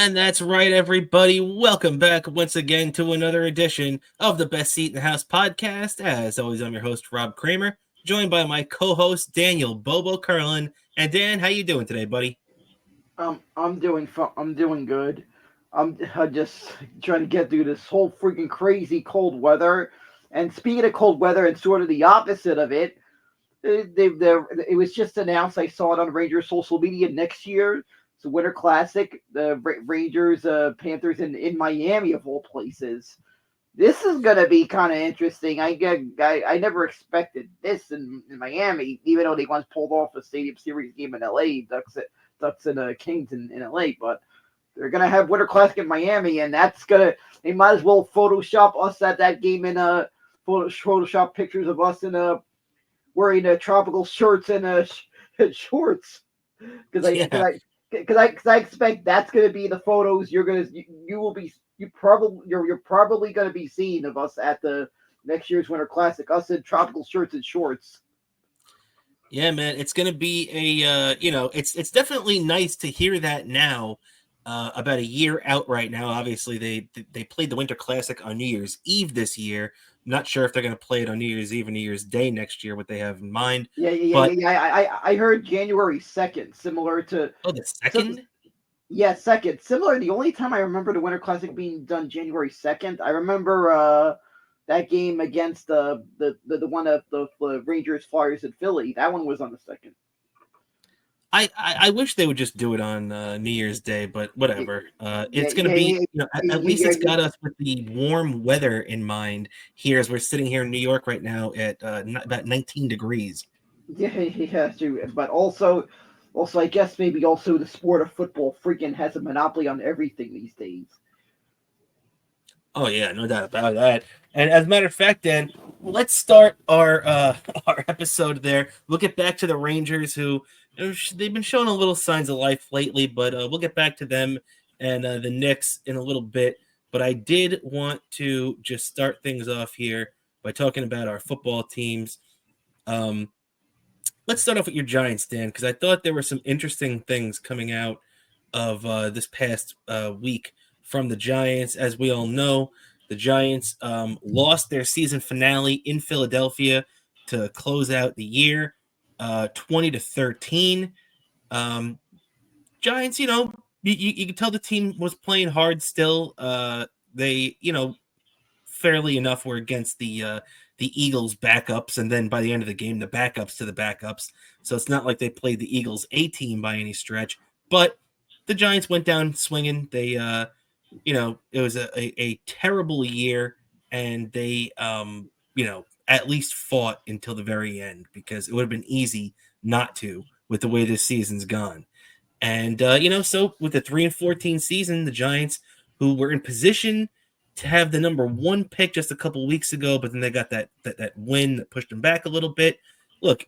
And that's right, everybody. Welcome back once again to another edition of the Best Seat in the House podcast. As always, I'm your host, Rob Kramer, joined by my co-host, Daniel Bobo Curlin. And Dan, how you doing today, buddy? I'm doing good. I'm just trying to get through this whole freaking crazy cold weather. And speaking of cold weather and sort of the opposite of it, it was just announced. I saw it on Rangers social media next year. It's the Winter Classic. The Rangers, Panthers in Miami of all places. This is gonna be kind of interesting. I never expected this in Miami, even though they once pulled off a Stadium Series game in L.A. Ducks and Kings in L.A. But they're gonna have Winter Classic in Miami, and they might as well Photoshop us at that game in Photoshop pictures of us in wearing tropical shirts and and shorts because I because Yeah, I because I expect that's gonna be the photos you will be you're probably gonna be seeing of us at the next year's Winter Classic, us in tropical shirts and shorts. yeah, man. It's gonna be it's definitely nice to hear that now. About a year out right now. Obviously, they played the Winter Classic on New Year's Eve this year. Not sure if they're going to play it on New Year's Eve and New Year's Day next year. What they have in mind, but I heard January 2nd, similar to oh, the so second. yeah, second. Similar, the only time I remember the Winter Classic being done January 2nd, I remember that game against the one of the Rangers Flyers in Philly. That one was on the second. I wish they would just do it on New Year's Day, but whatever. Yeah, It's going to yeah, be, yeah, at least it's got us with the warm weather in mind here as we're sitting here in New York right now at about 19 degrees. yeah, true. But also, I guess maybe also the sport of football freaking has a monopoly on everything these days. Oh yeah, no doubt about that. And as a matter of fact, Dan, let's start our our episode there. We'll get back to the Rangers, who they've been showing a little signs of life lately, but we'll get back to them and the Knicks in a little bit. But I did want to just start things off here by talking about our football teams. Um, let's start off with your Giants, Dan, because I thought there were some interesting things coming out of this past week from the Giants. As we all know, the Giants lost their season finale in Philadelphia to close out the year, 20-13. Um, Giants, you could tell the team was playing hard still. They, fairly enough were against the Eagles backups, and then by the end of the game, the backups to the backups. So it's not like they played the Eagles A team by any stretch, but the Giants went down swinging. They, it was a terrible year, and they, at least fought until the very end because it would have been easy not to with the way this season's gone. And so with the 3-14 season, the Giants, who were in position to have the number one pick just a couple weeks ago, but then they got that win that pushed them back a little bit. Look,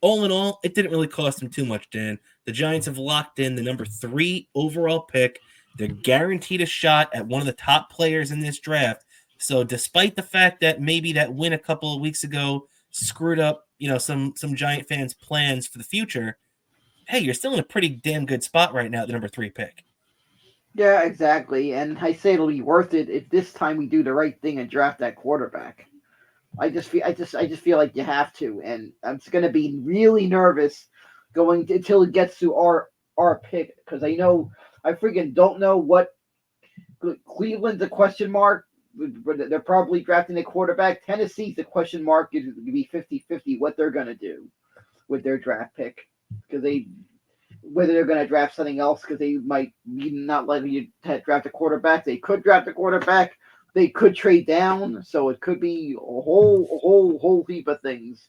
all in all, it didn't really cost them too much, Dan. The Giants have locked in the number 3 overall pick. They're guaranteed a shot at one of the top players in this draft. So despite the fact that maybe that win a couple of weeks ago screwed up, some Giant fans' plans for the future, hey, you're still in a pretty damn good spot right now at the number 3 pick. Yeah, exactly. And I say it'll be worth it if this time we do the right thing and draft that quarterback. I just feel like you have to, and I'm just gonna be really nervous until it gets to our pick because I freaking don't know what Cleveland's a question mark. They're probably drafting a quarterback. Tennessee's a question mark. It's going to be 50-50 what they're going to do with their draft pick because whether they're going to draft something else because they might not let you draft a quarterback. They could draft a quarterback. They could trade down. So it could be a whole heap of things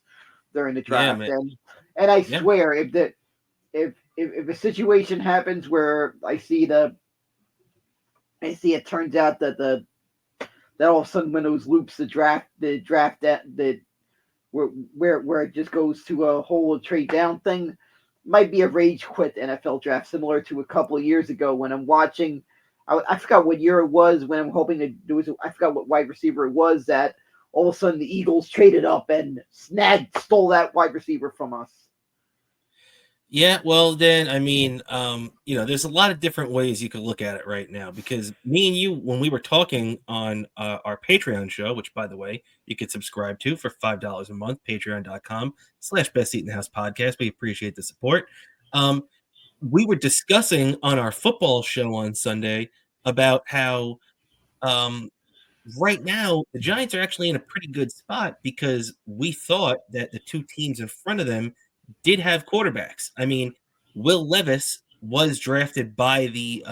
during the Yeah, draft. man. And I Yeah. swear if a situation happens where I see it turns out that all of a sudden when those loops the draft that where it just goes to a whole trade down thing might be a rage quit NFL draft similar to a couple of years ago when I'm watching. I forgot what year it was when I'm hoping to do it. I forgot what wide receiver it was that all of a sudden the Eagles traded up and stole that wide receiver from us. Yeah, well, then, I mean, there's a lot of different ways you could look at it right now because me and you, when we were talking on our Patreon show, which, by the way, you could subscribe to for $5 a month, patreon.com/best seat in the house podcast. We appreciate the support. Um, we were discussing on our football show on Sunday about how um, right now, the Giants are actually in a pretty good spot because we thought that the two teams in front of them did have quarterbacks. I mean, Will Levis was drafted by the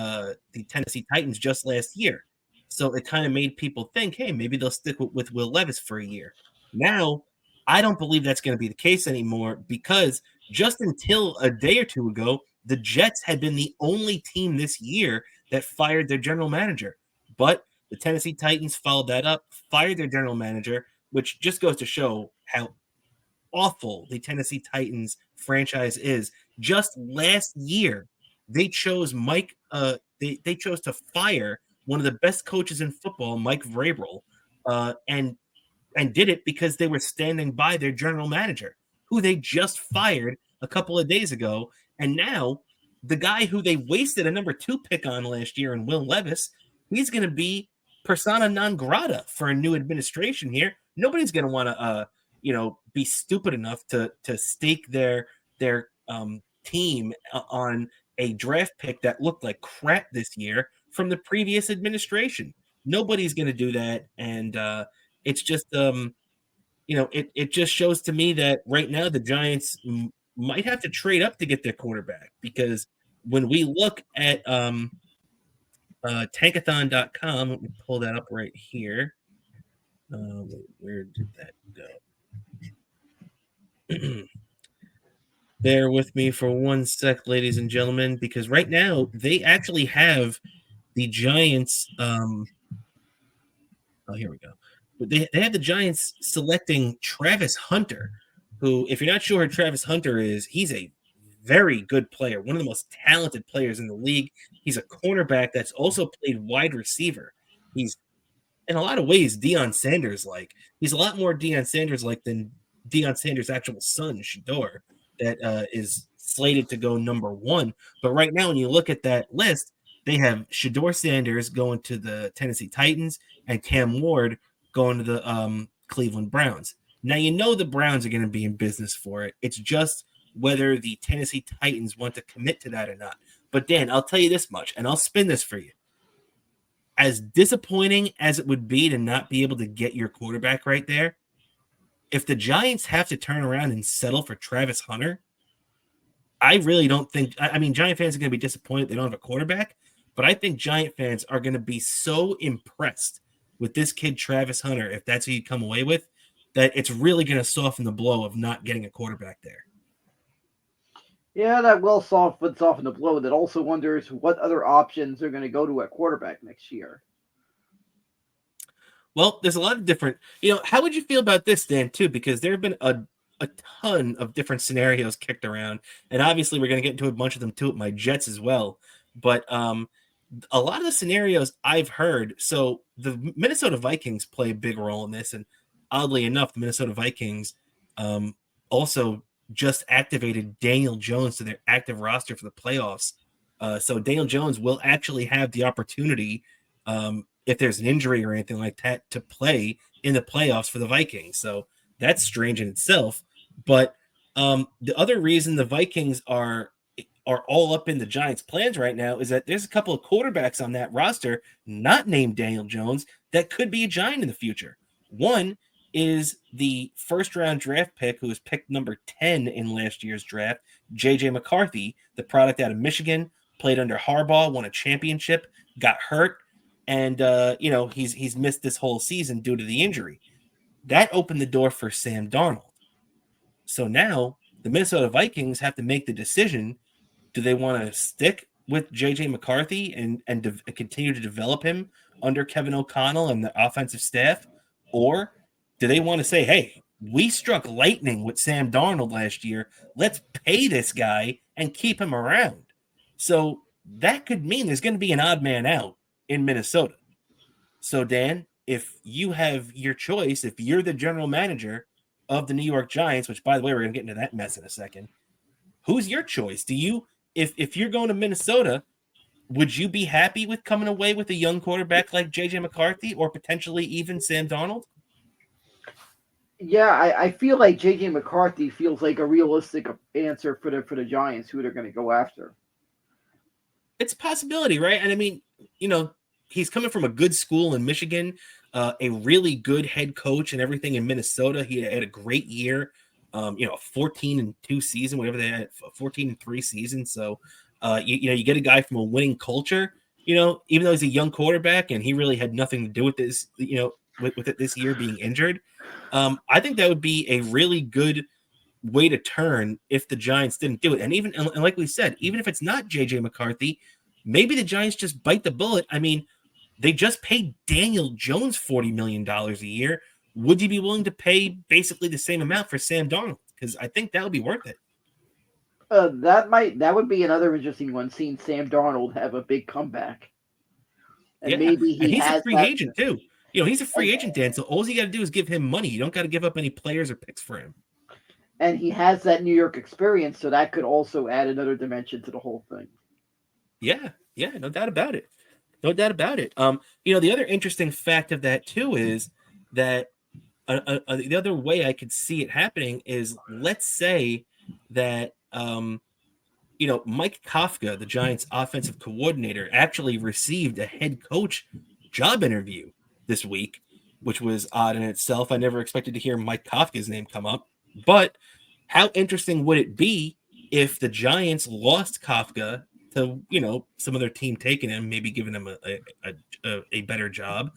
Tennessee Titans just last year, so it kind of made people think, hey, maybe they'll stick with Will Levis for a year. Now, I don't believe that's going to be the case anymore because just until a day or two ago, the Jets had been the only team this year that fired their general manager. But the Tennessee Titans followed that up, fired their general manager, which just goes to show how awful the Tennessee Titans franchise is. Just last year, they chose they chose to fire one of the best coaches in football, Mike Vrabel, and did it because they were standing by their general manager, who they just fired a couple of days ago. And now the guy who they wasted a number 2 pick on last year in Will Levis, he's going to be persona non grata for a new administration here. Nobody's going to want to, be stupid enough to stake their team on a draft pick that looked like crap this year from the previous administration. Nobody's going to do that, and it's just it just shows to me that right now the Giants might have to trade up to get their quarterback because when we look at tankathon.com, let me pull that up right here. Where did that go? Bear with me for 1 sec, ladies and gentlemen, because right now they actually have the Giants. Here we go. They have the Giants selecting Travis Hunter, who, if you're not sure who Travis Hunter is, he's a very good player, one of the most talented players in the league. He's a cornerback that's also played wide receiver. He's in a lot of ways Deion Sanders like. He's a lot more Deion Sanders like than Deion Sanders' actual son, Shador, that is slated to go number 1. But right now, when you look at that list, they have Shador Sanders going to the Tennessee Titans and Cam Ward going to the Cleveland Browns. Now, you know the Browns are going to be in business for it. It's just whether the Tennessee Titans want to commit to that or not. But Dan, I'll tell you this much, and I'll spin this for you. As disappointing as it would be to not be able to get your quarterback right there, if the Giants have to turn around and settle for Travis Hunter, I really don't think – I mean, Giant fans are going to be disappointed they don't have a quarterback, but I think Giant fans are going to be so impressed with this kid, Travis Hunter, if that's who you come away with, that it's really going to soften the blow of not getting a quarterback there. Yeah, that will soften the blow. That also wonders what other options are going to go to at quarterback next year. Well, there's a lot of different – how would you feel about this, Dan, too? Because there have been a ton of different scenarios kicked around, and obviously we're going to get into a bunch of them, too, at my Jets as well. But a lot of the scenarios I've heard – so the Minnesota Vikings play a big role in this, and oddly enough, the Minnesota Vikings also just activated Daniel Jones to their active roster for the playoffs. So Daniel Jones will actually have the opportunity if there's an injury or anything like that to play in the playoffs for the Vikings. So that's strange in itself. But the other reason the Vikings are all up in the Giants' plans right now is that there's a couple of quarterbacks on that roster not named Daniel Jones that could be a Giant in the future. One is the first-round draft pick who was picked number 10 in last year's draft, J.J. McCarthy, the product out of Michigan, played under Harbaugh, won a championship, got hurt, and he's missed this whole season due to the injury. That opened the door for Sam Darnold. So now the Minnesota Vikings have to make the decision: do they want to stick with J.J. McCarthy and continue to develop him under Kevin O'Connell and the offensive staff, or do they want to say, hey, we struck lightning with Sam Darnold last year. Let's pay this guy and keep him around. So that could mean there's going to be an odd man out in Minnesota. So, Dan, if you have your choice, if you're the general manager of the New York Giants, which, by the way, we're going to get into that mess in a second, who's your choice? Do you, if you're going to Minnesota, would you be happy with coming away with a young quarterback like JJ McCarthy or potentially even Sam Darnold? Yeah, I feel like JJ McCarthy feels like a realistic answer for the Giants, who they're going to go after. It's a possibility, right? And I mean, he's coming from a good school in Michigan, a really good head coach and everything in Minnesota. He had a great year, 14-2 season, whatever they had, 14-3 season. So, you get a guy from a winning culture, even though he's a young quarterback and he really had nothing to do with this, with it this year being injured. I think that would be a really good way to turn if the Giants didn't do it. And like we said, even if it's not JJ McCarthy, maybe the Giants just bite the bullet. I mean, they just paid Daniel Jones $40 million a year. Would you be willing to pay basically the same amount for Sam Darnold? Because I think that would be worth it. That would be another interesting one, seeing Sam Darnold have a big comeback. And maybe and he he's has a free agent too. He's a free agent, Dan. So all you got to do is give him money. You don't got to give up any players or picks for him. And he has that New York experience, so that could also add another dimension to the whole thing. Yeah, no doubt about it. No doubt about it. The other interesting fact of that too is that the other way I could see it happening is, let's say that Mike Kafka, the Giants' offensive coordinator, actually received a head coach job interview this week, which was odd in itself. I never expected to hear Mike Kafka's name come up, but how interesting would it be if the Giants lost Kafka to, some other team taking him, maybe giving him a better job,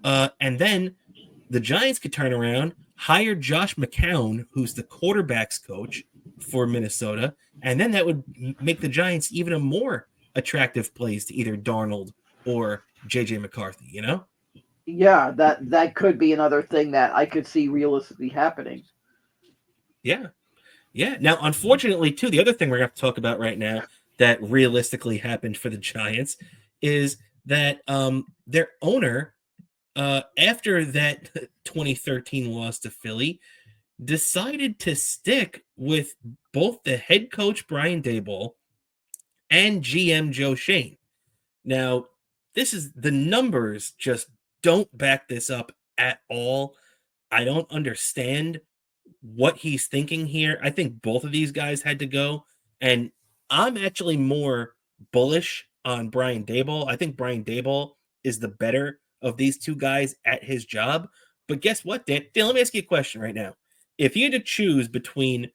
and then the Giants could turn around, hire Josh McCown, who's the quarterback's coach for Minnesota, and then that would make the Giants even a more attractive place to either Darnold or JJ McCarthy, Yeah, that could be another thing that I could see realistically happening. Yeah. Now, unfortunately, too, the other thing we're going to talk about right now that realistically happened for the Giants is that their owner, after that 2013 loss to Philly, decided to stick with both the head coach Brian Daboll and GM Joe Schoen. Now, the numbers just don't back this up at all. I don't understand what he's thinking here. I think both of these guys had to go, and I'm actually more bullish on Brian Daboll. I think Brian Daboll is the better of these two guys at his job. But guess what, Dan? Let me ask you a question right now. If you had to choose between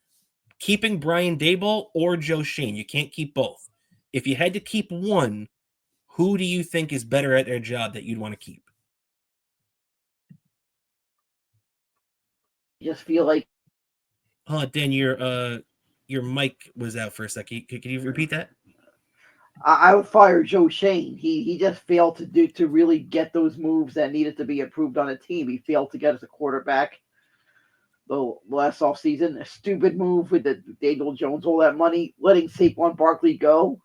keeping Brian Daboll or Joe Schoen, you can't keep both. If you had to keep one, who do you think is better at their job that you'd want to keep? Just feel like, Dan, your mic was out for a second. Can you repeat that? I would fire Joe Schoen. He just failed to really get those moves that needed to be approved on a team. He failed to get as a quarterback the last offseason. A stupid move with the Daniel Jones, all that money, letting Saquon Barkley go.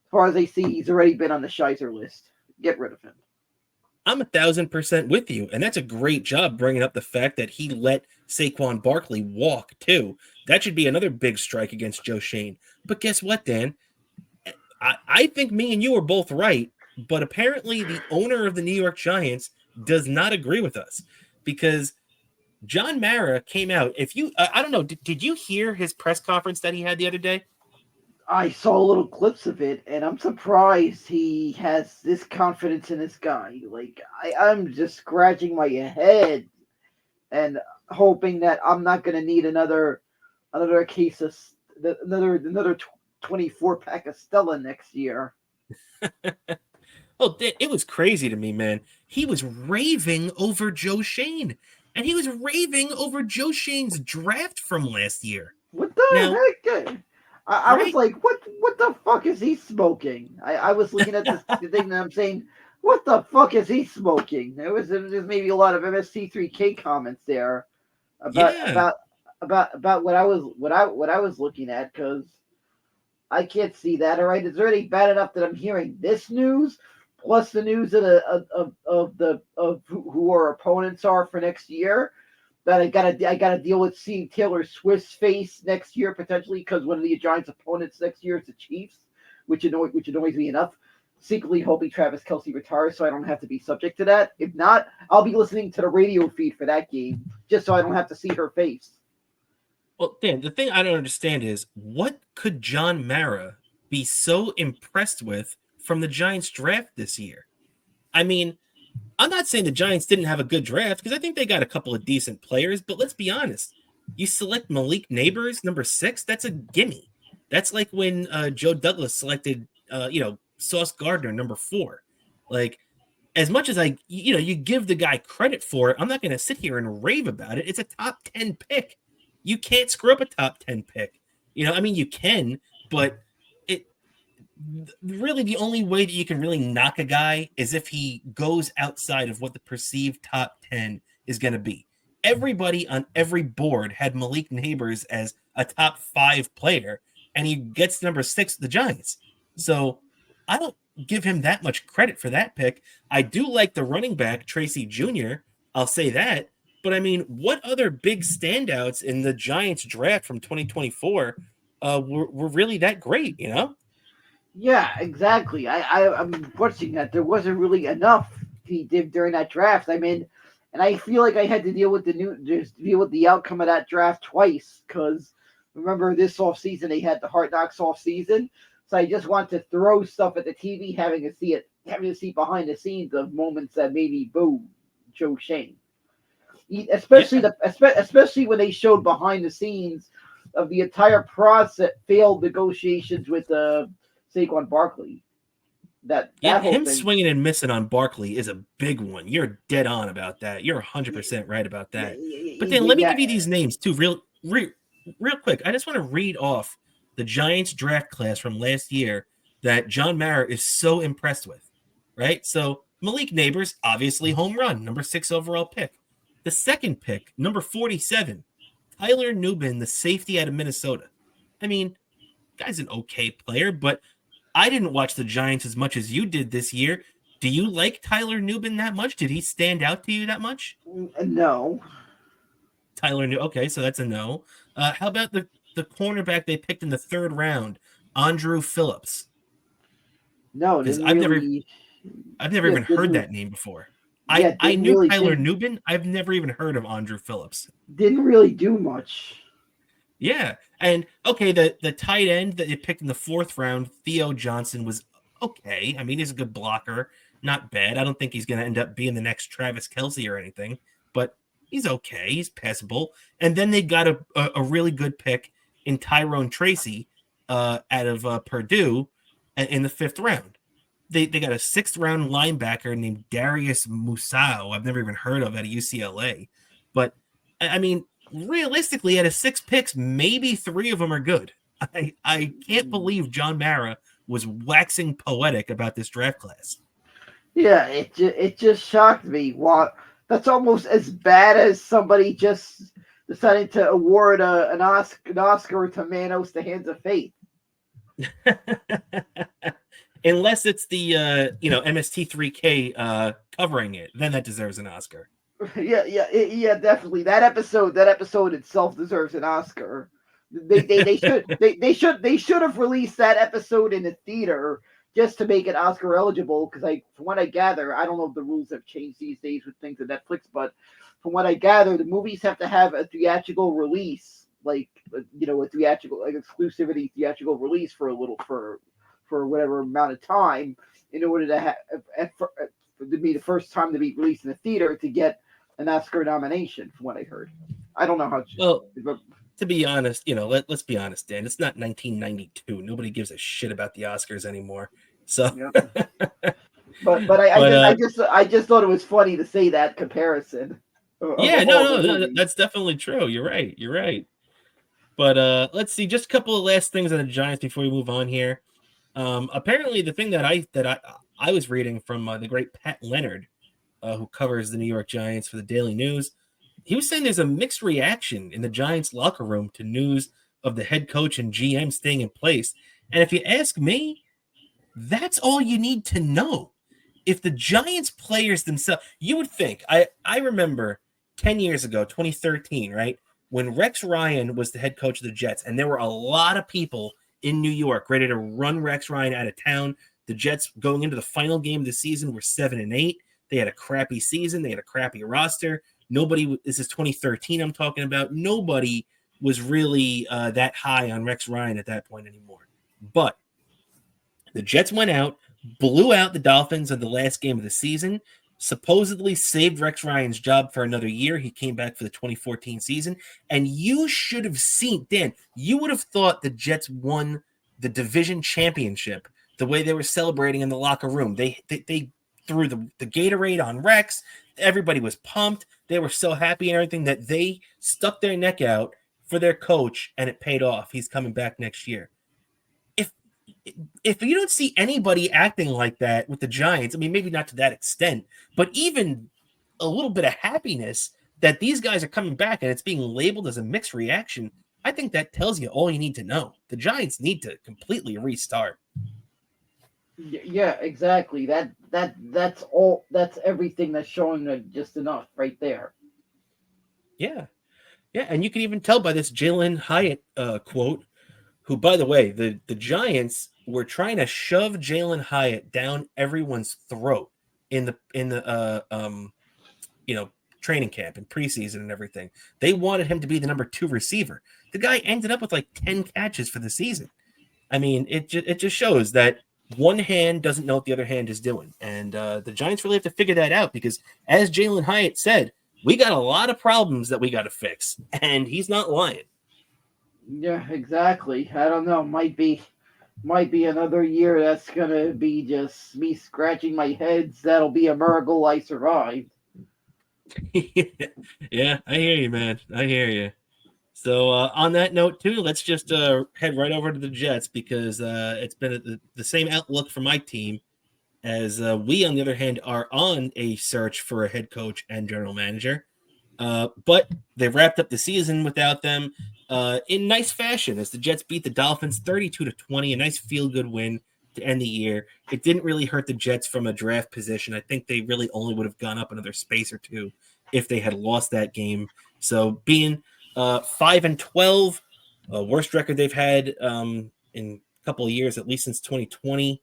As far as I see, he's already been on the Shizer list. Get rid of him. I'm 1,000% with you, and that's a great job bringing up the fact that he let Saquon Barkley walk too. That should be another big strike against Joe Schoen. But guess what, Dan? I think me and you are both right, but apparently the owner of the New York Giants does not agree with us, because John Mara came out. If you, I don't know, did you hear his press conference that he had the other day? I saw little clips of it, and I'm surprised he has this confidence in this guy. Like, I'm just scratching my head and hoping that I'm not going to need another case of another 24 pack of Stella next year. Oh, it was crazy to me, man. He was raving over Joe Schoen, and he was raving over Joe Schoen's draft from last year. What the heck? I was like, what the fuck is he smoking? I was looking at this thing and I'm saying, what the fuck is he smoking? There was maybe a lot of MST3K comments there about what I was looking at, because I can't see that. All right, it's already bad enough that I'm hearing this news, plus the news of who our opponents are for next year. that I gotta deal with seeing Taylor Swift's face next year potentially because one of the Giants' opponents next year is the Chiefs, which annoys me enough. Secretly hoping Travis Kelce retires so I don't have to be subject to that. If not, I'll be listening to the radio feed for that game just so I don't have to see her face. Well, Dan, the thing I don't understand is what could John Mara be so impressed with from the Giants draft this year? I mean, I'm not saying the Giants didn't have a good draft because I think they got a couple of decent players, but let's be honest. You select Malik Neighbors, number 6, that's a gimme. That's like when Joe Douglas selected, Sauce Gardner, number 4. Like, as much as you give the guy credit for it, I'm not going to sit here and rave about it. It's a top 10 pick. You can't screw up a top 10 pick. You can, but it really the only way that you can really knock a guy is if he goes outside of what the perceived top 10 is going to be. Everybody on every board had Malik Neighbors as a top 5 player, and he gets number 6 the Giants. So I don't give him that much credit for that pick. I do like the running back, Tracy Jr. I'll say that. But I mean, what other big standouts in the Giants draft from 2024 were really that great, Yeah, exactly. I'm watching that. There wasn't really enough he did during that draft. I mean, and I feel like I had to deal with the outcome of that draft twice because remember this off season they had the Hard Knocks off season, so I just want to throw stuff at the TV, having to see behind the scenes of moments that made me boo Joe Shane. Especially when they showed behind the scenes of the entire process, failed negotiations with Saquon Barkley. That whole him thing. Swinging and missing on Barkley is a big one. You're dead on about that. You're 100% right about that. But then let me give you these names too, real quick. I just want to read off the Giants draft class from last year that John Mara is so impressed with. Right? So Malik Neighbors, obviously home run, number 6 overall pick. The second pick, number 47, Tyler Nubin, the safety out of Minnesota. I mean, guy's an okay player, but I didn't watch the Giants as much as you did this year. Do you like Tyler Nubin that much? Did he stand out to you that much? No. Tyler Nubin. Okay, so that's a no. How about the cornerback they picked in the 3rd round, Andrew Phillips? No, I've never even heard that name before. I knew really Tyler Nubin. I've never even heard of Andrew Phillips. Didn't really do much. Yeah. And okay, the tight end that they picked in the 4th round, Theo Johnson, was okay. I mean, he's a good blocker. Not bad. I don't think he's going to end up being the next Travis Kelce or anything, but he's okay. He's passable. And then they got a really good pick in Tyrone Tracy out of Purdue in the 5th round. They got a 6th round linebacker named Darius Musau. I've never even heard of at UCLA. But, I mean, realistically, out of 6 picks, maybe 3 of them are good. I can't believe John Mara was waxing poetic about this draft class. Yeah, it just shocked me. What? That's almost as bad as somebody just deciding to award an Oscar to Manos: The Hands of Fate. Unless it's the MST3K covering it, then that deserves an Oscar. Yeah, definitely. That episode itself deserves an Oscar. They should have released that episode in the theater just to make it Oscar eligible. Because from what I gather, I don't know if the rules have changed these days with things at Netflix, but from what I gather, the movies have to have a theatrical release, a theatrical exclusivity theatrical release for whatever amount of time in order to to be the first time to be released in the theater to get an Oscar nomination, from what I heard. I don't know how. Well, to be honest, let's be honest, Dan. It's not 1992. Nobody gives a shit about the Oscars anymore. So, yeah. I just thought it was funny to say that comparison. Yeah, no, that's definitely true. You're right. But let's see, just a couple of last things on the Giants before we move on here. Apparently, the thing that I was reading from the great Pat Leonard, who covers the New York Giants for the Daily News, he was saying there's a mixed reaction in the Giants locker room to news of the head coach and GM staying in place. And if you ask me, that's all you need to know. If the Giants players themselves, you would think, I remember 10 years ago, 2013, right? When Rex Ryan was the head coach of the Jets, and there were a lot of people in New York ready to run Rex Ryan out of town. The Jets going into the final game of the season were 7-8. They had a crappy season. They had a crappy roster. Nobody, this is 2013 I'm talking about. Nobody was really that high on Rex Ryan at that point anymore. But the Jets went out, blew out the Dolphins in the last game of the season, supposedly saved Rex Ryan's job for another year. He came back for the 2014 season. And you should have seen, Dan, you would have thought the Jets won the division championship the way they were celebrating in the locker room. They threw the Gatorade on Rex. Everybody was pumped. They were so happy and everything that they stuck their neck out for their coach, and it paid off. He's coming back next year. If you don't see anybody acting like that with the Giants, I mean, maybe not to that extent, but even a little bit of happiness that these guys are coming back and it's being labeled as a mixed reaction, I think that tells you all you need to know. The Giants need to completely restart. Yeah, exactly. That's all. That's everything that's showing just enough right there. Yeah, and you can even tell by this Jalen Hyatt quote, who, by the way, the Giants were trying to shove Jalen Hyatt down everyone's throat in the training camp and preseason and everything. They wanted him to be the number 2 receiver. The guy ended up with like 10 catches for the season. I mean, it just shows that one hand doesn't know what the other hand is doing. And the Giants really have to figure that out because, as Jalen Hyatt said, we got a lot of problems that we got to fix. And he's not lying. Yeah, exactly. I don't know. Might be another year that's gonna be just me scratching my head. That'll be a miracle I survived. Yeah, I hear you, man. I hear you. So on that note, too, let's just head right over to the Jets because it's been the same outlook for my team as we, on the other hand, are on a search for a head coach and general manager. But they wrapped up the season without them in nice fashion as the Jets beat the Dolphins 32-20, a nice feel-good win to end the year. It didn't really hurt the Jets from a draft position. I think they really only would have gone up another space or two if they had lost that game. So being 5-12, worst record they've had in a couple of years, at least since 2020.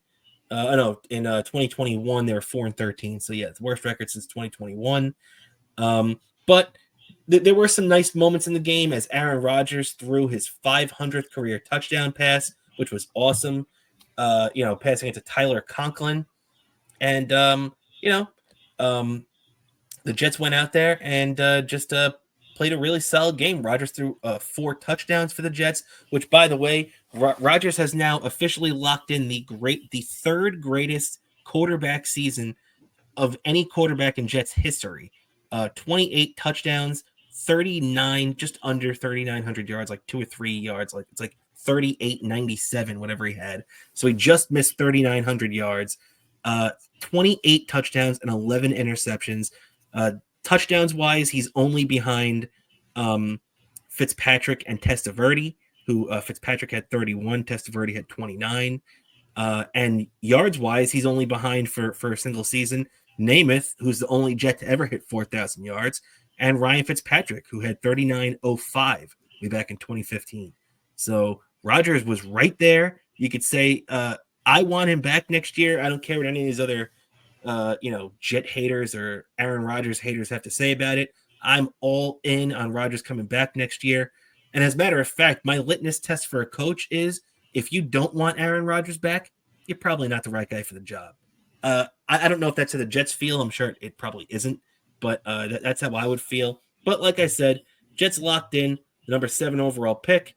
In 2021 they were 4-13. So yeah, it's the worst record since 2021. But there were some nice moments in the game as Aaron Rodgers threw his 500th career touchdown pass, which was awesome. Passing it to Tyler Conklin. And, the Jets went out there and just played a really solid game. Rodgers threw 4 touchdowns for the Jets, which, by the way, Rodgers has now officially locked in the third greatest quarterback season of any quarterback in Jets history. 28 touchdowns, 39, just under 3,900 yards, like 2 or 3 yards. Like it's like 38.97, whatever he had. So he just missed 3,900 yards, 28 touchdowns and 11 interceptions. Touchdowns wise, he's only behind Fitzpatrick and Testaverde, who Fitzpatrick had 31, Testaverde had 29. And yards wise, he's only behind for a single season Namath, who's the only Jet to ever hit 4,000 yards, and Ryan Fitzpatrick, who had 39.05 way back in 2015. So Rodgers was right there. You could say, I want him back next year. I don't care what any of these other, Jet haters or Aaron Rodgers haters have to say about it. I'm all in on Rodgers coming back next year. And as a matter of fact, my litmus test for a coach is if you don't want Aaron Rodgers back, you're probably not the right guy for the job. I don't know if that's how the Jets feel. I'm sure it probably isn't, but that's how I would feel. But like I said, Jets locked in, the number 7 overall pick.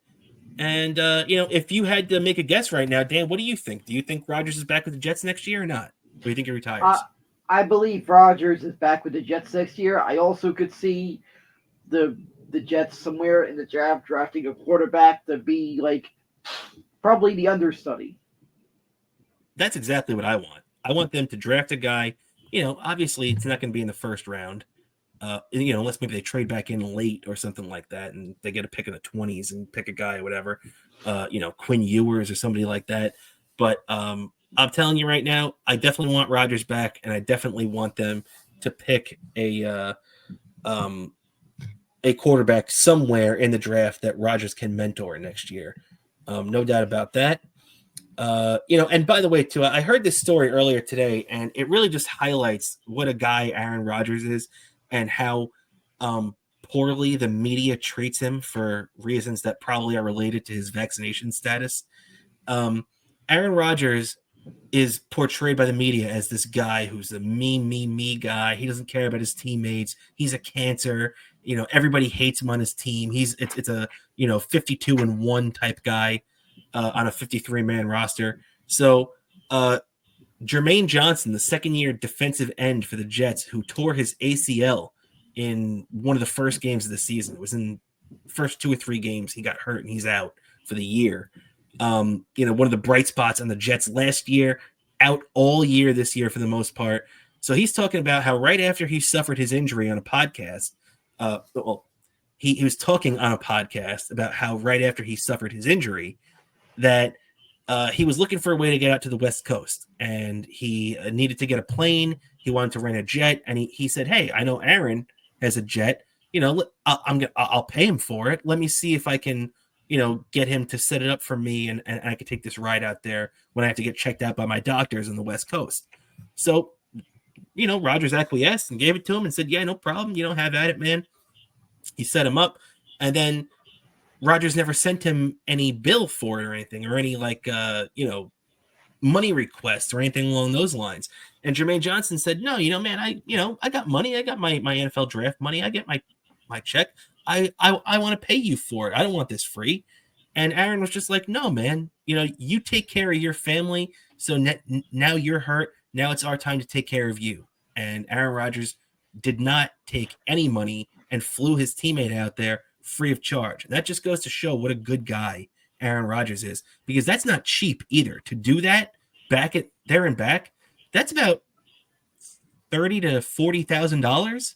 And, if you had to make a guess right now, Dan, what do you think? Do you think Rodgers is back with the Jets next year or not? Or do you think he retires? I believe Rodgers is back with the Jets next year. I also could see the Jets somewhere in the draft drafting a quarterback to be like probably the understudy. That's exactly what I want. I want them to draft a guy. Obviously it's not going to be in the first round. Unless maybe they trade back in late or something like that, and they get a pick in the 20s and pick a guy or whatever. Quinn Ewers or somebody like that. But I'm telling you right now, I definitely want Rodgers back, and I definitely want them to pick a a quarterback somewhere in the draft that Rodgers can mentor next year. No doubt about that. And by the way, too, I heard this story earlier today, and it really just highlights what a guy Aaron Rodgers is and how poorly the media treats him for reasons that probably are related to his vaccination status. Aaron Rodgers is portrayed by the media as this guy who's a me guy. He doesn't care about his teammates. He's a cancer. Everybody hates him on his team. It's a 52-1 type guy on a 53-man roster. So Jermaine Johnson, the second-year defensive end for the Jets, who tore his ACL in one of the first games of the season, it was in the first 2 or 3 games he got hurt and he's out for the year. One of the bright spots on the Jets last year, out all year this year for the most part. So he's talking about how right after he suffered his injury on a podcast, he was talking on a podcast about how right after he suffered his injury that he was looking for a way to get out to the West Coast, and he needed to get a plane. He wanted to rent a jet, and he said, "Hey, I know Aaron has a jet. I'll pay him for it. Let me see if I can." Get him to set it up for me and I could take this ride out there when I have to get checked out by my doctors on the West Coast. So, Rodgers acquiesced and gave it to him and said, yeah, no problem. Have at it, man. He set him up. And then Rodgers never sent him any bill for it or anything or any money requests or anything along those lines. And Jermaine Johnson said, no, man, I got money. I got my NFL draft money. I get my check. I want to pay you for it. I don't want this free. And Aaron was just like, no, man, you take care of your family. So now you're hurt. Now it's our time to take care of you. And Aaron Rodgers did not take any money and flew his teammate out there free of charge. And that just goes to show what a good guy Aaron Rodgers is, because that's not cheap either. To do that back at there and back, that's about $30,000 to $40,000.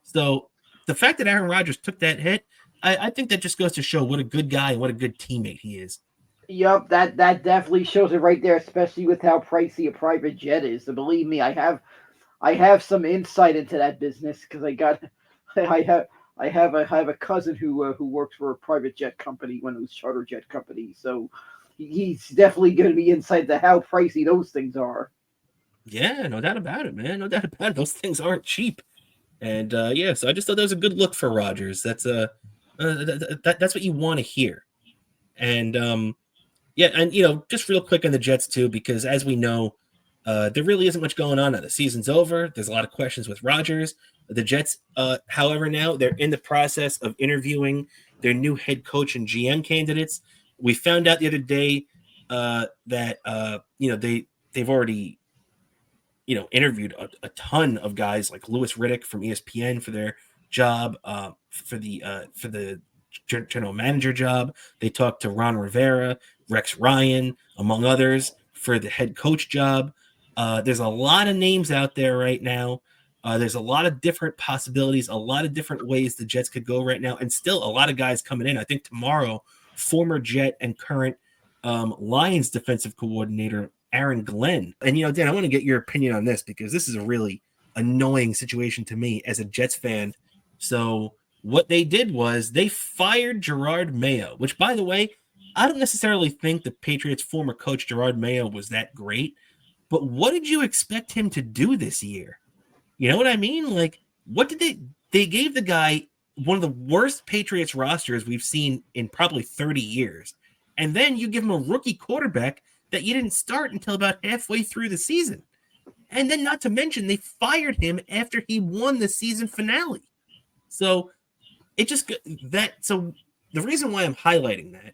So the fact that Aaron Rodgers took that hit, I think that just goes to show what a good guy and what a good teammate he is. Yep, that definitely shows it right there, especially with how pricey a private jet is. So believe me, I have some insight into that business because I have a cousin who works for a private jet company, one of those charter jet companies. So he's definitely going to be inside to how pricey those things are. Yeah, no doubt about it, man. No doubt about it. Those things aren't cheap. And so I just thought that was a good look for Rodgers. That's that's what you want to hear. And just real quick on the Jets too, because as we know, there really isn't much going on now. The season's over. There's a lot of questions with Rodgers. The Jets, however, now they're in the process of interviewing their new head coach and GM candidates. We found out the other day that they've already interviewed a ton of guys like Louis Riddick from ESPN for their job, for the general manager job. They talked to Ron Rivera, Rex Ryan, among others, for the head coach job. There's a lot of names out there right now. There's a lot of different possibilities, a lot of different ways the Jets could go right now, and still a lot of guys coming in. I think tomorrow, former Jet and current Lions defensive coordinator Aaron Glenn. And, Dan, I want to get your opinion on this because this is a really annoying situation to me as a Jets fan. So what they did was they fired Gerard Mayo, which, by the way, I don't necessarily think the Patriots' former coach Gerard Mayo was that great. But what did you expect him to do this year? You know what I mean? Like, what did they gave the guy one of the worst Patriots rosters we've seen in probably 30 years. And then you give him a rookie quarterback that you didn't start until about halfway through the season. And then not to mention they fired him after he won the season finale. So so the reason why I'm highlighting that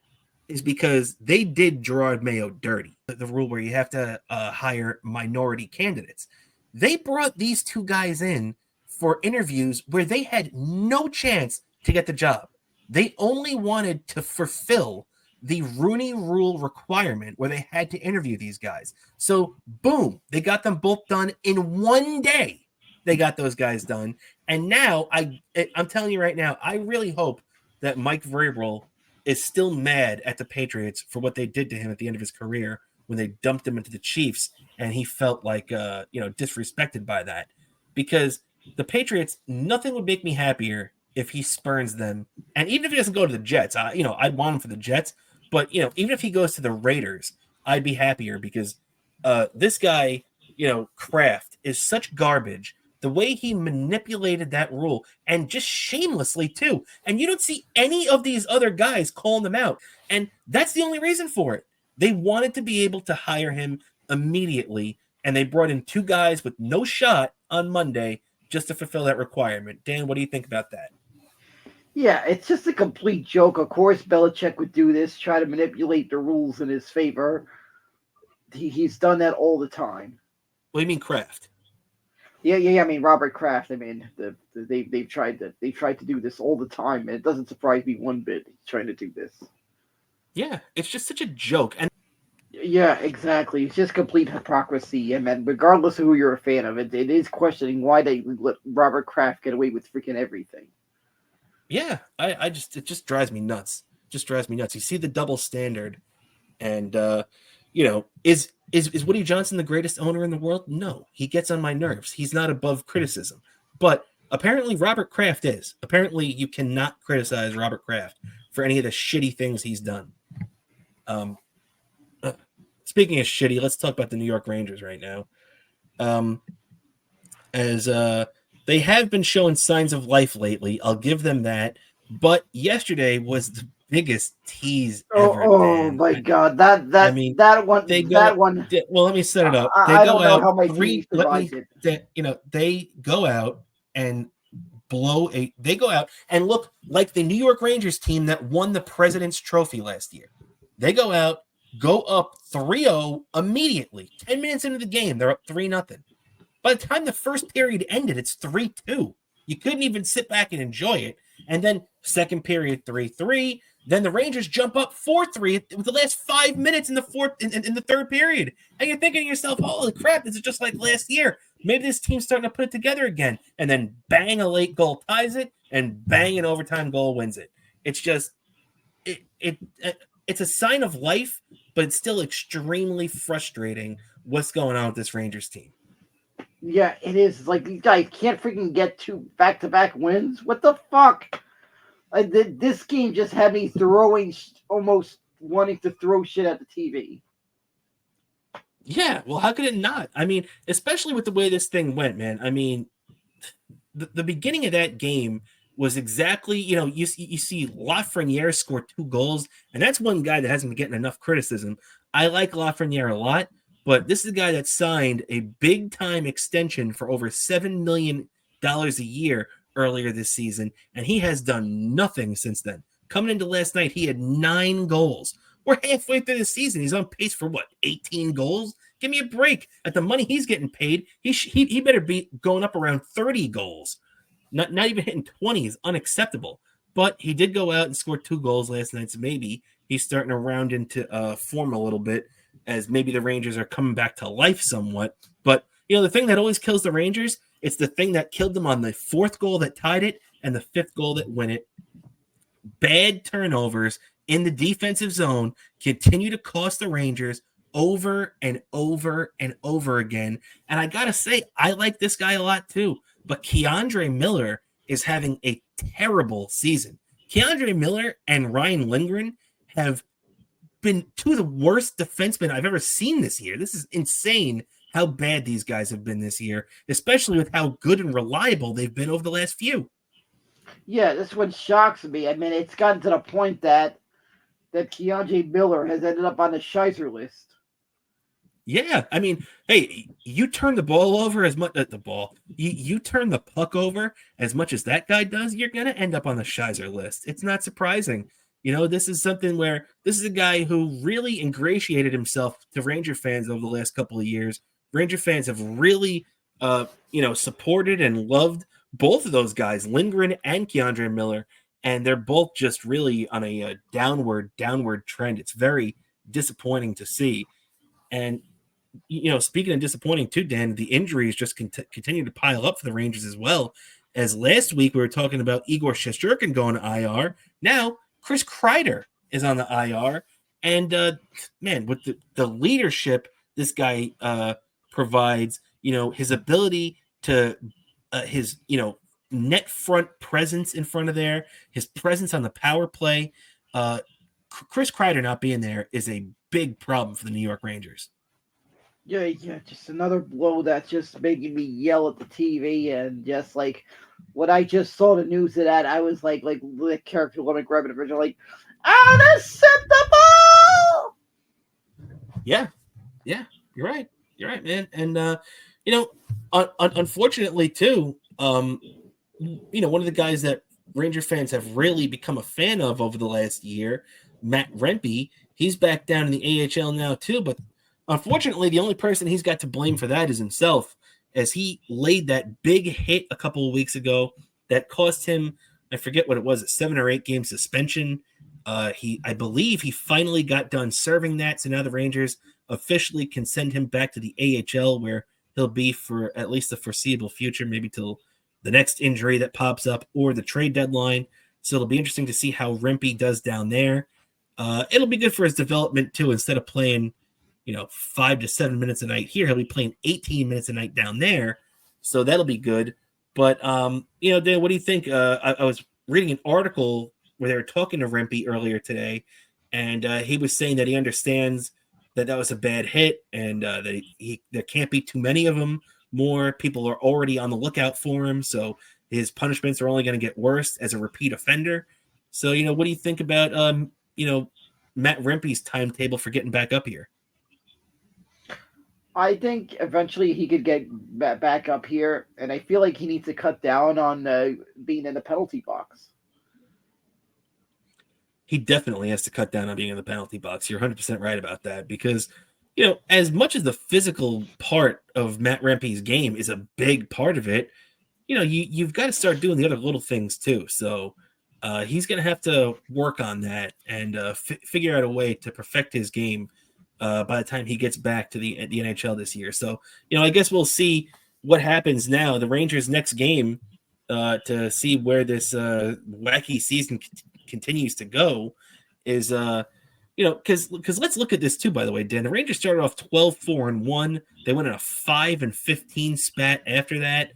is because they did Gerard Mayo dirty. The rule where you have to hire minority candidates. They brought these two guys in for interviews where they had no chance to get the job. They only wanted to fulfill the Rooney Rule requirement where they had to interview these guys. So, boom, they got them both done in one day. They got those guys done. And now, I'm telling you right now, I really hope that Mike Vrabel is still mad at the Patriots for what they did to him at the end of his career when they dumped him into the Chiefs, and he felt like, disrespected by that. Because the Patriots, nothing would make me happier if he spurns them, and even if he doesn't go to the Jets, I'd want him for the Jets. But even if he goes to the Raiders, I'd be happier because this guy, Kraft, is such garbage. The way he manipulated that rule, and just shamelessly too, and you don't see any of these other guys calling them out, and that's the only reason for it. They wanted to be able to hire him immediately, and they brought in two guys with no shot on Monday just to fulfill that requirement. Dan, what do you think about that? Yeah, it's just a complete joke. Of course, Belichick would do this, try to manipulate the rules in his favor. He's done that all the time. What do you mean, Kraft? Yeah. I mean, Robert Kraft. I mean, they've tried to do this all the time, and it doesn't surprise me one bit. He's trying to do this. Yeah, it's just such a joke. And yeah, exactly. It's just complete hypocrisy. And then, regardless of who you're a fan of, it is questioning why they let Robert Kraft get away with freaking everything. Yeah, it just drives me nuts. Just drives me nuts. You see the double standard, and is Woody Johnson the greatest owner in the world? No, he gets on my nerves. He's not above criticism, but apparently Robert Kraft is. Apparently, you cannot criticize Robert Kraft for any of the shitty things he's done. Speaking of shitty, let's talk about the New York Rangers right now. As they have been showing signs of life lately, I'll give them that. But yesterday was the biggest tease ever. Oh my God! That one. Well, let me set it up. I don't know how my team survived it. They go out and They go out and look like the New York Rangers team that won the President's Trophy last year. They go out, go up 3-0 immediately. 10 minutes into the game, they're up 3-0. By the time the first period ended, it's 3-2. You couldn't even sit back and enjoy it. And then second period, 3-3. Then the Rangers jump up 4-3 with the last 5 minutes in the third period. And you're thinking to yourself, holy crap, this is just like last year. Maybe this team's starting to put it together again. And then bang, a late goal ties it, and bang, an overtime goal wins it. It's just, it's a sign of life, but it's still extremely frustrating what's going on with this Rangers team. Yeah, it is. Like, these guys can't freaking get two back-to-back wins. What the fuck? This game just had me almost wanting to throw shit at the TV. Yeah, well, how could it not? I mean, especially with the way this thing went, man. I mean, the beginning of that game was exactly, you see Lafreniere score 2 goals, and that's one guy that hasn't been getting enough criticism. I like Lafreniere a lot, but this is a guy that signed a big-time extension for over $7 million a year earlier this season, and he has done nothing since then. Coming into last night, he had 9 goals. We're halfway through the season. He's on pace for, 18 goals? Give me a break. At the money he's getting paid, he better be going up around 30 goals. Not even hitting 20 is unacceptable. But he did go out and score 2 goals last night, so maybe he's starting to round into form a little bit, as maybe the Rangers are coming back to life somewhat. But, the thing that always kills the Rangers, it's the thing that killed them on the 4th goal that tied it and the 5th goal that won it. Bad turnovers in the defensive zone continue to cost the Rangers over and over and over again. And I got to say, I like this guy a lot too. But Keandre Miller is having a terrible season. Keandre Miller and Ryan Lindgren have been 2 of the worst defensemen I've ever seen this year. This is insane how bad these guys have been this year, especially with how good and reliable they've been over the last few. Yeah, this one shocks me. I mean, it's gotten to the point that Keandre Miller has ended up on the Shizer list. Yeah, I mean, hey, you turn the ball over as much as you turn the puck over as much as that guy does, you're going to end up on the Shizer list. It's not surprising. This is something where this is a guy who really ingratiated himself to Ranger fans over the last couple of years. Ranger fans have really, supported and loved both of those guys, Lindgren and Keandre Miller, and they're both just really on a downward trend. It's very disappointing to see. And, speaking of disappointing too, Dan, the injuries just continue to pile up for the Rangers as well. As last week we were talking about Igor Shesterkin going to IR. Now Chris Kreider is on the IR. And, man, with the leadership this guy provides, his ability to his net front presence in front of there, his presence on the power play. Chris Kreider not being there is a big problem for the New York Rangers. Yeah, just another blow that's just making me yell at the TV and just like when I just saw the news of that, I was like the character Lemon grabbing the original, like, unacceptable. Yeah, you're right. You're right, man. And unfortunately too, one of the guys that Ranger fans have really become a fan of over the last year, Matt Rempe, he's back down in the AHL now too, but unfortunately, the only person he's got to blame for that is himself, as he laid that big hit a couple of weeks ago that cost him, I forget what it was, a 7 or 8 game suspension. I believe he finally got done serving that, so now the Rangers officially can send him back to the AHL, where he'll be for at least the foreseeable future, maybe till the next injury that pops up or the trade deadline. So it'll be interesting to see how Rempe does down there. It'll be good for his development too. Instead of playing 5 to 7 minutes a night here, he'll be playing 18 minutes a night down there. So that'll be good. But, Dan, what do you think? I was reading an article where they were talking to Rempe earlier today, and he was saying that he understands that was a bad hit and that there can't be too many of them. More people are already on the lookout for him. So his punishments are only going to get worse as a repeat offender. So, what do you think about, Matt Rempe's timetable for getting back up here? I think eventually he could get back up here, and I feel like he needs to cut down on being in the penalty box. He definitely has to cut down on being in the penalty box. You're 100% right about that, because, as much as the physical part of Matt Rempe's game is a big part of it, you've got to start doing the other little things too. So he's going to have to work on that and figure out a way to perfect his game by the time he gets back to the NHL this year. So, I guess we'll see what happens now. The Rangers' next game to see where this wacky season continues to go is, because let's look at this too, by the way, Dan. The Rangers started off 12-4-1. They went on a 5-15 spat after that.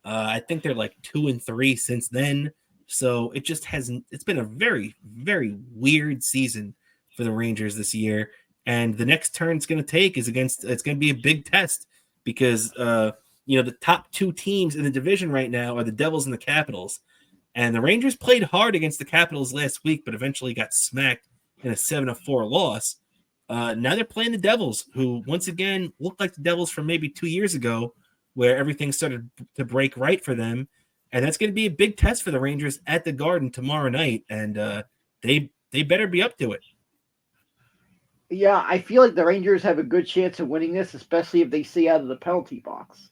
I think they're like 2-3 since then. So it just hasn't, it's been a very, very weird season for the Rangers this year. And the next turn it's going to take is it's going to be a big test, because, the top 2 teams in the division right now are the Devils and the Capitals. And the Rangers played hard against the Capitals last week, but eventually got smacked in a 7-4 loss. Now they're playing the Devils, who once again looked like the Devils from maybe 2 years ago, where everything started to break right for them. And that's going to be a big test for the Rangers at the Garden tomorrow night. And they better be up to it. Yeah, I feel like the Rangers have a good chance of winning this, especially if they stay out of the penalty box.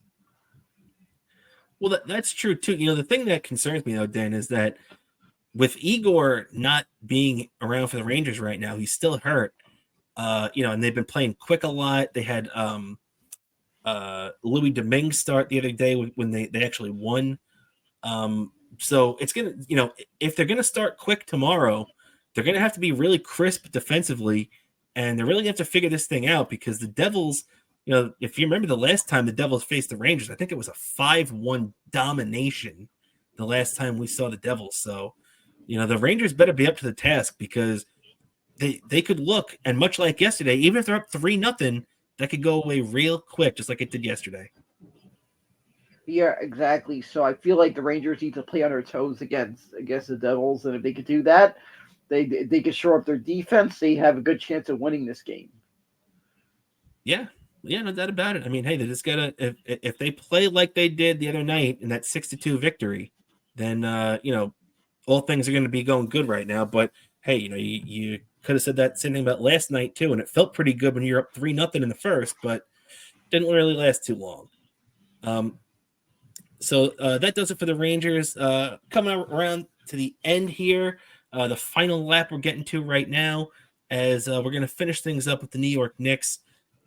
Well, that's true too. The thing that concerns me though, Dan, is that with Igor not being around for the Rangers right now, he's still hurt. And they've been playing quick a lot. They had Louis Domingue start the other day when they actually won. So it's gonna, if they're gonna start quick tomorrow, they're gonna have to be really crisp defensively, and they're really gonna have to figure this thing out, because the Devils, if you remember the last time the Devils faced the Rangers, I think it was a 5-1 domination the last time we saw the Devils. So, the Rangers better be up to the task, because they could look, and much like yesterday, even if they're up 3-0, that could go away real quick, just like it did yesterday. Yeah, exactly. So I feel like the Rangers need to play on their toes against the Devils, and if they could do that, they could shore up their defense. They have a good chance of winning this game. Yeah, no doubt about it. I mean, hey, they just gotta, if they play like they did the other night in that 6-2 victory, then all things are going to be going good right now. But hey, you could have said that same thing about last night too, and it felt pretty good when you're up 3-0 in the first, but didn't really last too long. So that does it for the Rangers. Coming around to the end here, the final lap we're getting to right now, as we're going to finish things up with the New York Knicks.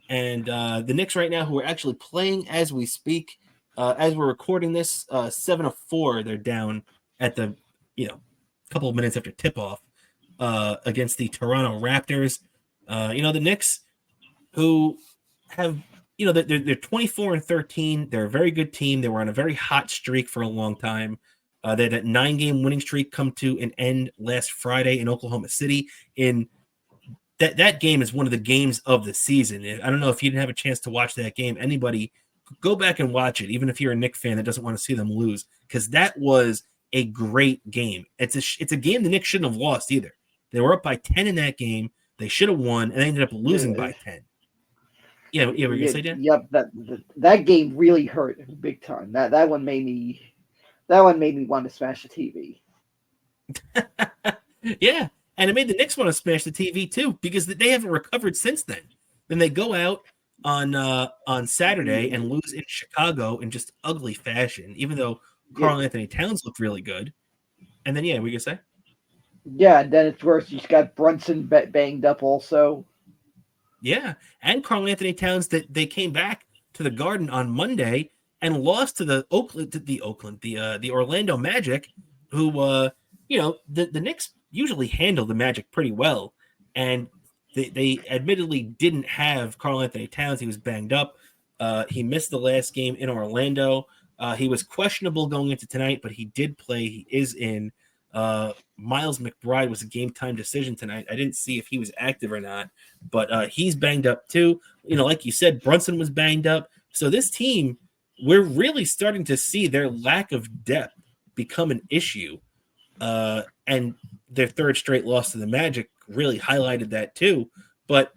And the Knicks right now, who are actually playing as we speak, as we're recording this, 7-4, they're down at the, couple of minutes after tip-off against the Toronto Raptors. The Knicks, who have, they're 24-13. They're a very good team. They were on a very hot streak for a long time. They had that 9-game winning streak come to an end last Friday in Oklahoma City. In that game is one of the games of the season. I don't know if you didn't have a chance to watch that game. Anybody, go back and watch it, even if you're a Knicks fan that doesn't want to see them lose, because that was a great game. It's a game the Knicks shouldn't have lost either. They were up by 10 in that game. They should have won, and they ended up losing by 10. Yeah, what were you gonna say, Dan? Yep, that game really hurt big time. That one made me want to smash the TV. Yeah, and it made the Knicks want to smash the TV too, because they haven't recovered since then. Then they go out on Saturday and lose in Chicago in just ugly fashion, even though Karl Anthony Towns looked really good. And then, what were you gonna say? Yeah, and then it's worse. You've got Brunson banged up also. Yeah, and Karl Anthony Towns, that they came back to the Garden on Monday and lost to the Orlando Magic, who the Knicks usually handle the Magic pretty well, and they admittedly didn't have Karl Anthony Towns. He was banged up. He missed the last game in Orlando. He was questionable going into tonight, but he did play. He is in. Miles McBride was a game time decision tonight. I didn't see if he was active or not, but he's banged up too. Like you said, Brunson was banged up. So this team, we're really starting to see their lack of depth become an issue. And their third straight loss to the Magic really highlighted that too. But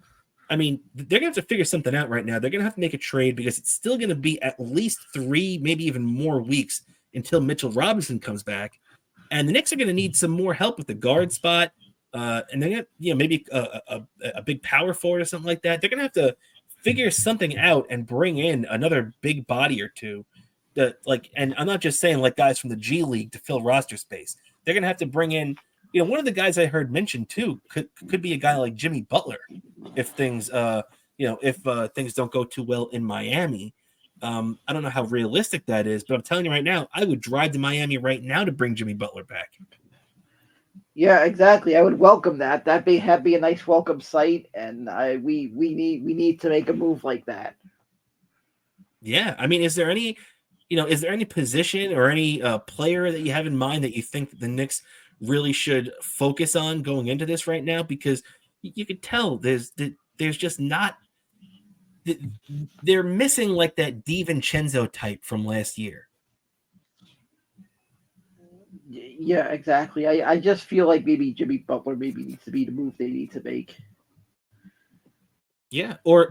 I mean, they're going to have to figure something out right now. They're going to have to make a trade, because it's still going to be at least 3, maybe even more weeks until Mitchell Robinson comes back. And the Knicks are going to need some more help with the guard spot. And they're going to, maybe a big power forward or something like that. They're going to have to figure something out and bring in another big body or two. And I'm not just saying like guys from the G League to fill roster space. They're going to have to bring in, one of the guys I heard mentioned too could be a guy like Jimmy Butler if things, if things don't go too well in Miami. I don't know how realistic that is, but I'm telling you right now, I would drive to Miami right now to bring Jimmy Butler back. Yeah, exactly. I would welcome that. That'd be a nice welcome sight, and we need to make a move like that. Yeah, I mean, is there any position or any player that you have in mind that you think that the Knicks really should focus on going into this right now? Because you could tell there's just not. They're missing like that DiVincenzo type from last year. Yeah, exactly. I just feel like maybe Jimmy Butler needs to be the move they need to make. Yeah, or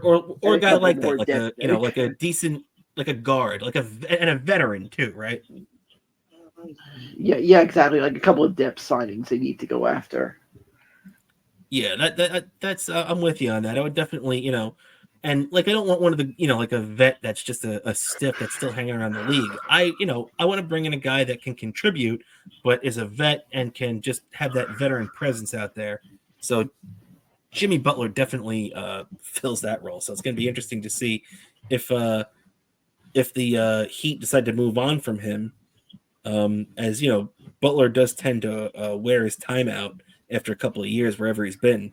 a guy like that, like a decent, like a guard, and a veteran too, right? Yeah, exactly. Like a couple of depth signings they need to go after. Yeah, that's I'm with you on that. I would definitely, and like I don't want one of the, like a vet that's just a stiff that's still hanging around the league. I want to bring in a guy that can contribute, but is a vet and can just have that veteran presence out there. So Jimmy Butler definitely fills that role. So it's going to be interesting to see if the Heat decide to move on from him. As Butler does tend to wear his time out after a couple of years wherever he's been.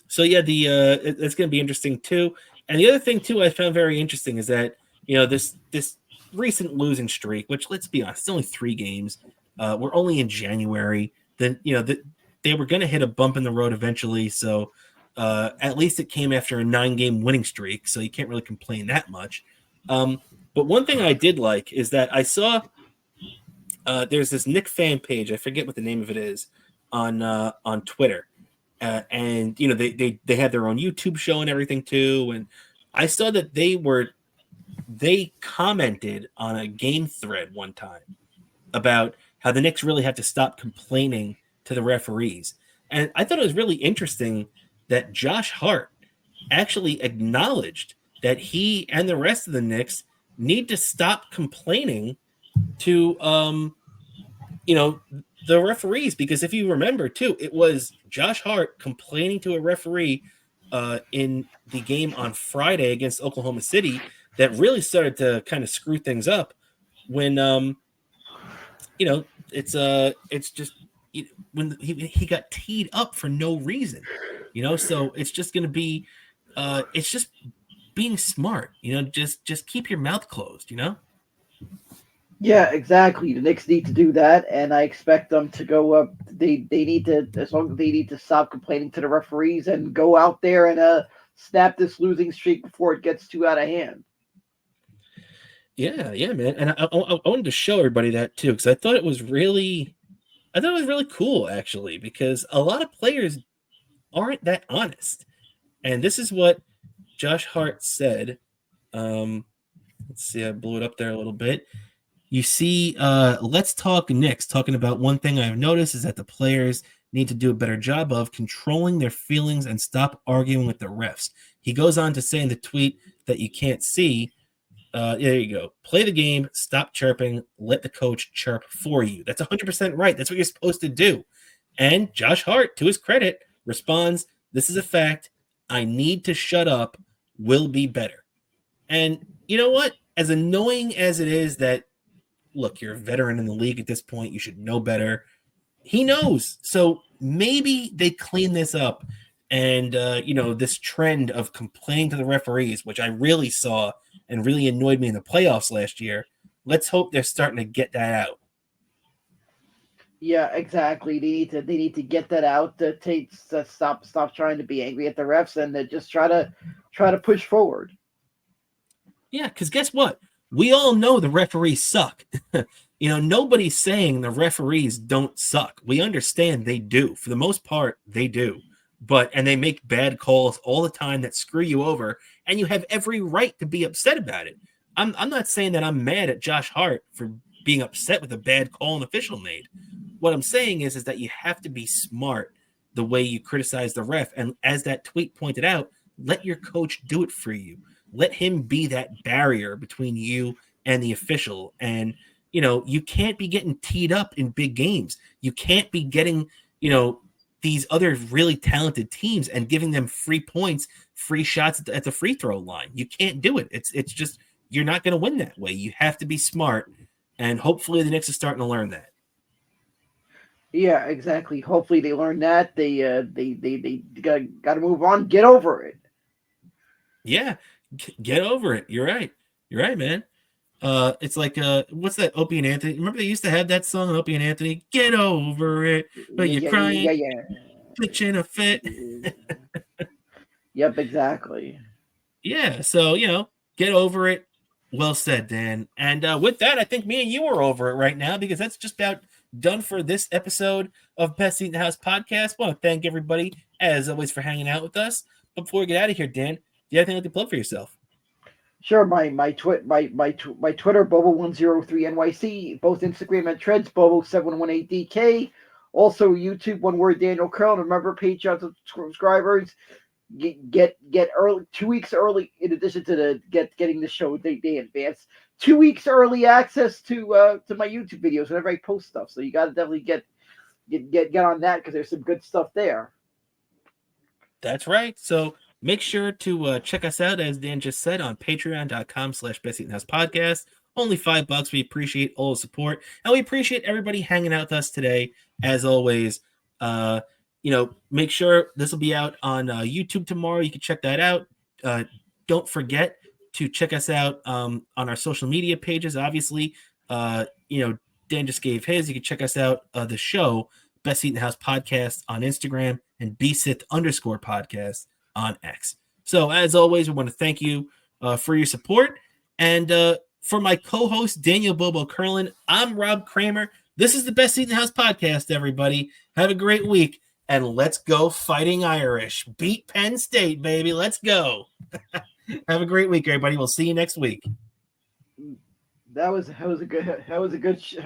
So yeah, it's going to be interesting too. And the other thing too I found very interesting is that this recent losing streak, which let's be honest, it's only 3 games. We're only in January. Then they were going to hit a bump in the road eventually. So at least it came after a 9-game winning streak, so you can't really complain that much. But one thing I did like is that I saw there's this Knick fan page. I forget what the name of it is on Twitter. And they had their own YouTube show and everything too. And I saw that they commented on a game thread one time about how the Knicks really have to stop complaining to the referees. And I thought it was really interesting that Josh Hart actually acknowledged that he and the rest of the Knicks need to stop complaining to the referees, because if you remember too, it was Josh Hart complaining to a referee in the game on Friday against Oklahoma City that really started to kind of screw things up when it's just when he got teed up for no reason, so it's just going to be it's just being smart, just keep your mouth closed. Yeah, exactly. The Knicks need to do that, and I expect them to go up. They need to, as long as they need to stop complaining to the referees and go out there and snap this losing streak before it gets too out of hand. Yeah, man. And I wanted to show everybody that too, because I thought it was really cool actually, because a lot of players aren't that honest. And this is what Josh Hart said. Um, let's see, I blew it up there a little bit. You see, Let's Talk Knicks talking about one thing I've noticed is that the players need to do a better job of controlling their feelings and stop arguing with the refs. He goes on to say in the tweet that you can't see, there you go. Play the game, stop chirping, let the coach chirp for you. That's 100% right. That's what you're supposed to do. And Josh Hart, to his credit, responds, "This is a fact. I need to shut up. Will be better." And you know what? As annoying as it is that, look, you're a veteran in the league at this point, you should know better. He knows. So maybe they clean this up. And, this trend of complaining to the referees, which I really saw and really annoyed me in the playoffs last year, let's hope they're starting to get that out. Yeah, exactly. They need to get that out. To stop trying to be angry at the refs and to just try to push forward. Yeah, because guess what? We all know the referees suck. Nobody's saying the referees don't suck. We understand they do. For the most part, they do. And they make bad calls all the time that screw you over, and you have every right to be upset about it. I'm not saying that I'm mad at Josh Hart for being upset with a bad call an official made. What I'm saying is that you have to be smart the way you criticize the ref. And as that tweet pointed out, let your coach do it for you. Let him be that barrier between you and the official. And, you can't be getting teed up in big games. You can't be getting, these other really talented teams and giving them free points, free shots at the free throw line. You can't do it. It's just, you're not going to win that way. You have to be smart. And hopefully the Knicks are starting to learn that. Yeah, exactly. Hopefully they learn that. They got to move on. Get over it. Yeah, get over it. You're right. You're right, man. It's like what's that? Opie and Anthony. Remember they used to have that song, Opie and Anthony. Get over it. But Yeah, you're yeah, crying, yeah, yeah. pitching a fit. Yep, exactly. Yeah. So get over it. Well said, Dan. And with that, I think me and you are over it right now because that's just about done for this episode of Best Seat in the House podcast. I want to thank everybody as always for hanging out with us. But before we get out of here, Dan, do you have anything to plug for yourself? Sure, my Twitter Bobo103NYC, both Instagram and Threads Bobo718DK, also YouTube one word Daniel Curl. And remember, Patreon subscribers get early 2 weeks early in addition to the getting the show day in advance. 2 weeks early access to my YouTube videos whenever I post stuff. So you got to definitely get on that because there's some good stuff there. That's right. So make sure to check us out, as Dan just said, on patreon.com/Best Podcast. Only $5. We appreciate all the support. And we appreciate everybody hanging out with us today. As always, make sure this will be out on YouTube tomorrow. You can check that out. Don't forget to check us out on our social media pages. Obviously, Dan just gave his. You can check us out, the show, Best Seat in the House Podcast on Instagram and BSith_podcast on X. So as always, we want to thank you for your support. And for my co-host, Daniel Bobo Curlin, I'm Rob Kramer. This is the Best Seat in the House Podcast, everybody. Have a great week. And let's go Fighting Irish. Beat Penn State, baby. Let's go. Have a great week, everybody. We'll see you next week. That was a good